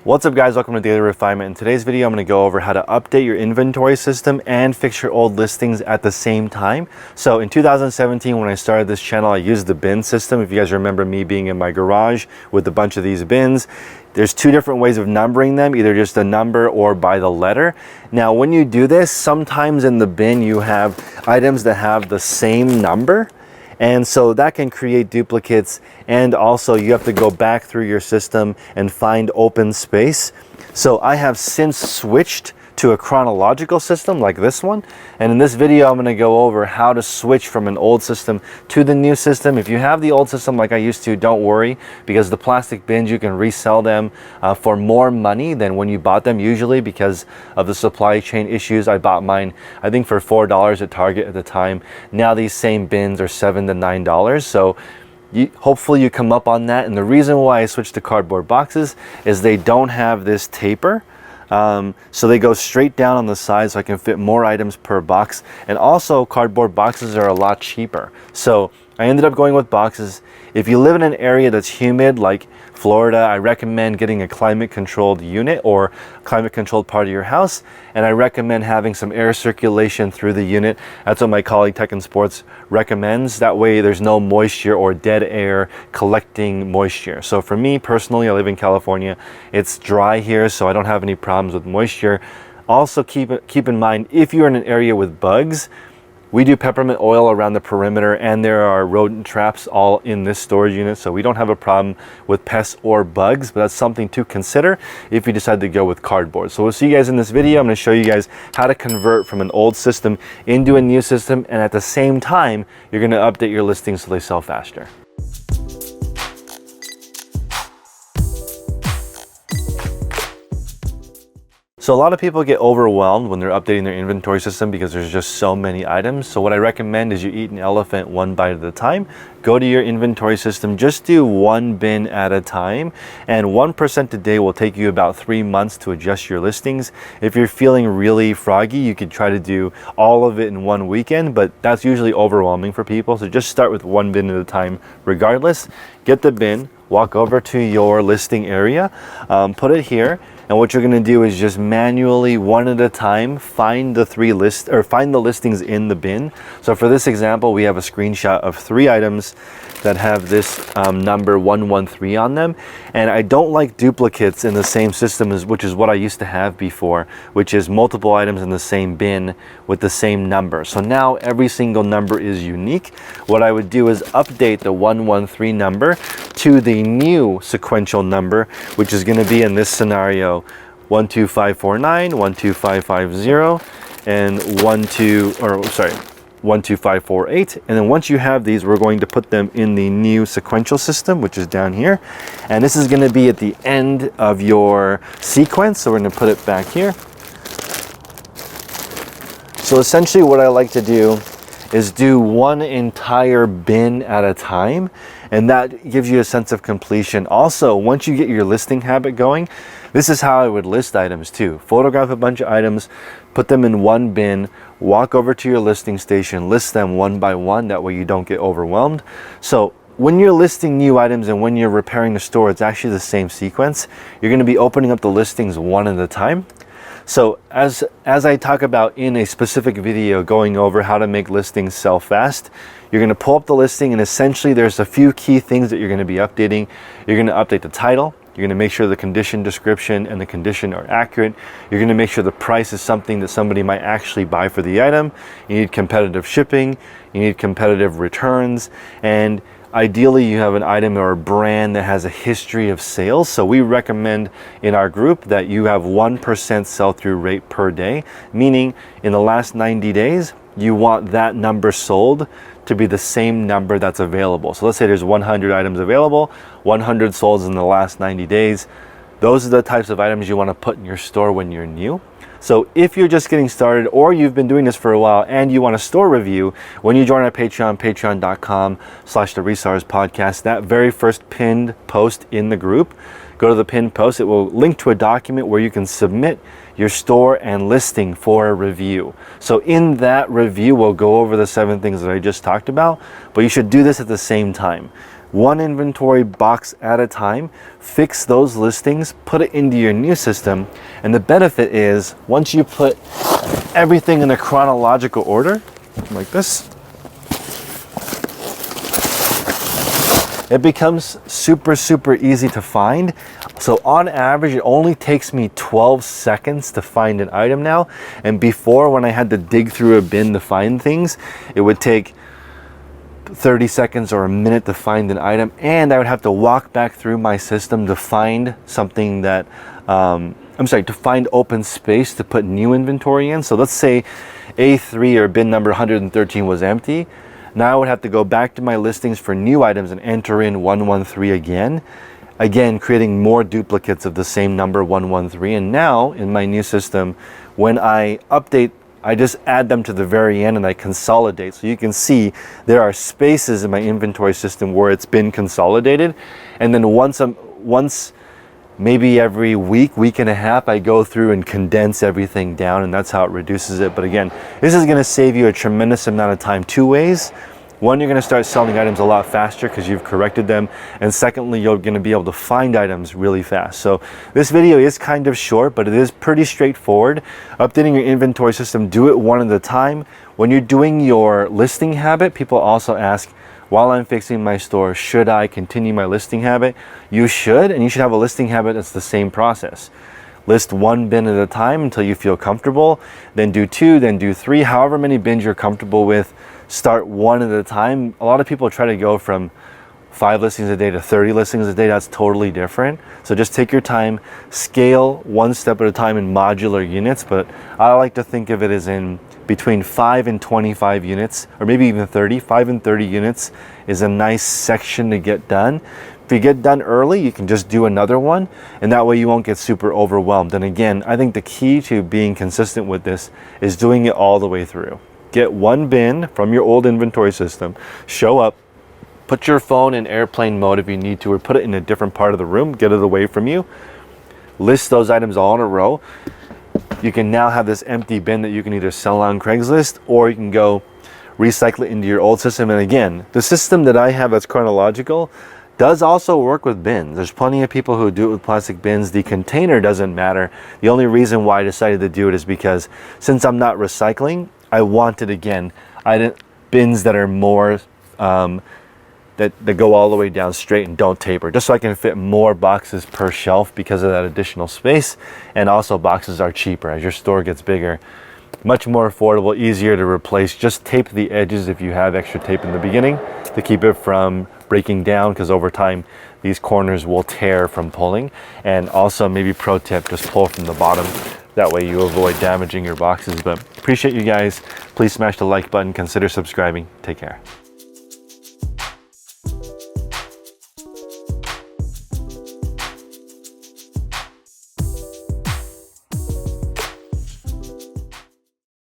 What's up guys, welcome to Daily Refinement. In today's video I'm going to go over how to update your inventory system and fix your old listings at the same time. So in 2017 when I started this channel I used the bin system. If you guys remember me being in my garage with a bunch of these bins, there's two different ways of numbering them, either just a number or by the letter. Now when you do this, sometimes in the bin you have items that have the same number. And so that can create duplicates, and also you have to go back through your system and find open space. So I have since switched to a chronological system like this one. And in this video, I'm gonna go over how to switch from an old system to the new system. If you have the old system like I used to, don't worry, because the plastic bins, you can resell them for more money than when you bought them usually because of the supply chain issues. I bought mine, I think for $4 at Target at the time. Now these same bins are $7 to $9. So hopefully you come up on that. And the reason why I switched to cardboard boxes is they don't have this taper. So they go straight down on the side so I can fit more items per box. And also cardboard boxes are a lot cheaper. So I ended up going with boxes. If you live in an area that's humid like Florida, I recommend getting a climate controlled unit or climate controlled part of your house. And I recommend having some air circulation through the unit. That's what my colleague Tech and Sports recommends. That way there's no moisture or dead air collecting moisture. So for me personally, I live in California. It's dry here, so I don't have any problems with moisture. Also keep in mind, if you're in an area with bugs, we do peppermint oil around the perimeter, and there are rodent traps all in this storage unit, so we don't have a problem with pests or bugs, but that's something to consider if you decide to go with cardboard. So we'll see you guys in this video. I'm going to show you guys how to convert from an old system into a new system, and at the same time, you're going to update your listings so they sell faster. So a lot of people get overwhelmed when they're updating their inventory system because there's just so many items. So what I recommend is you eat an elephant one bite at a time. Go to your inventory system, just do one bin at a time, and 1% a day will take you about 3 months to adjust your listings. If you're feeling really froggy, you could try to do all of it in one weekend, but that's usually overwhelming for people. So just start with one bin at a time regardless. Get the bin, walk over to your listing area, put it here. And what you're going to do is just manually, one at a time, find the listings in the bin. So for this example, we have a screenshot of 3 items that have this number 113 on them. And I don't like duplicates in the same system which is what I used to have before, which is multiple items in the same bin with the same number. So now every single number is unique. What I would do is update the 113 number to the new sequential number, which is going to be in this scenario 12549, 12550, and 12548. And then once you have these, we're going to put them in the new sequential system, which is down here. And this is going to be at the end of your sequence. So we're going to put it back here. So essentially what I like to do is do one entire bin at a time, and that gives you a sense of completion. Also, once you get your listing habit going, this is how I would list items too. Photograph a bunch of items, put them in one bin, walk over to your listing station, list them one by one. That way you don't get overwhelmed. So when you're listing new items and when you're repairing the store, it's actually the same sequence. You're going to be opening up the listings one at a time. So as I talk about in a specific video going over how to make listings sell fast, you're going to pull up the listing, and essentially there's a few key things that you're going to be updating. You're going to update the title. You're going to make sure the condition description and the condition are accurate. You're going to make sure the price is something that somebody might actually buy for the item. You need competitive shipping. You need competitive returns. And ideally, you have an item or a brand that has a history of sales. So we recommend in our group that you have 1% sell-through rate per day, meaning in the last 90 days, you want that number sold to be the same number that's available. So let's say there's 100 items available, 100 sold in the last 90 days. Those are the types of items you want to put in your store when you're new. So if you're just getting started, or you've been doing this for a while and you want a store review, when you join our Patreon, patreon.com/the podcast, that very first pinned post in the group, go to the pinned post. It will link to a document where you can submit your store and listing for a review. So in that review, we'll go over the 7 things that I just talked about, but you should do this at the same time. one inventory box at a time, fix those listings, put it into your new system. And the benefit is once you put everything in a chronological order, like this, it becomes super easy to find. So on average, it only takes me 12 seconds to find an item now. And before, when I had to dig through a bin to find things, it would take 30 seconds or a minute to find an item, and I would have to walk back through my system to find something that to find open space to put new inventory in. So let's say A3 or bin number 113 was empty. Now I would have to go back to my listings for new items and enter in 113 again creating more duplicates of the same number 113. And now in my new system, when I update, I just add them to the very end and I consolidate. So you can see there are spaces in my inventory system where it's been consolidated. And then once maybe every week and a half, I go through and condense everything down, and that's how it reduces it. But again, this is gonna save you a tremendous amount of time two ways. One, you're gonna start selling items a lot faster because you've corrected them. And secondly, you're gonna be able to find items really fast. So this video is kind of short, but it is pretty straightforward. Updating your inventory system, do it one at a time. When you're doing your listing habit, people also ask, while I'm fixing my store, should I continue my listing habit? You should, and you should have a listing habit that's the same process. List one bin at a time until you feel comfortable, then do two, then do three, however many bins you're comfortable with. Start one at a time. A lot of people try to go from 5 listings a day to 30 listings a day. That's totally different. So just take your time, scale one step at a time in modular units, but I like to think of it as in between 5 and 25 units, or maybe even 30. 5 and 30 units is a nice section to get done. If you get done early, you can just do another one, and that way you won't get super overwhelmed. And again, I think the key to being consistent with this is doing it all the way through. Get one bin from your old inventory system, show up, put your phone in airplane mode if you need to, or put it in a different part of the room, get it away from you, list those items all in a row. You can now have this empty bin that you can either sell on Craigslist, or you can go recycle it into your old system. And again, the system that I have that's chronological does also work with bins. There's plenty of people who do it with plastic bins. The container doesn't matter. The only reason why I decided to do it is because since I'm not recycling, I wanted, again, bins that are more, that go all the way down straight and don't taper, just so I can fit more boxes per shelf because of that additional space. And also boxes are cheaper as your store gets bigger. Much more affordable, easier to replace. Just tape the edges if you have extra tape in the beginning to keep it from breaking down, because over time these corners will tear from pulling. And also, maybe pro tip, just pull from the bottom. That way you avoid damaging your boxes. But appreciate you guys. Please smash the like button, consider subscribing. Take care.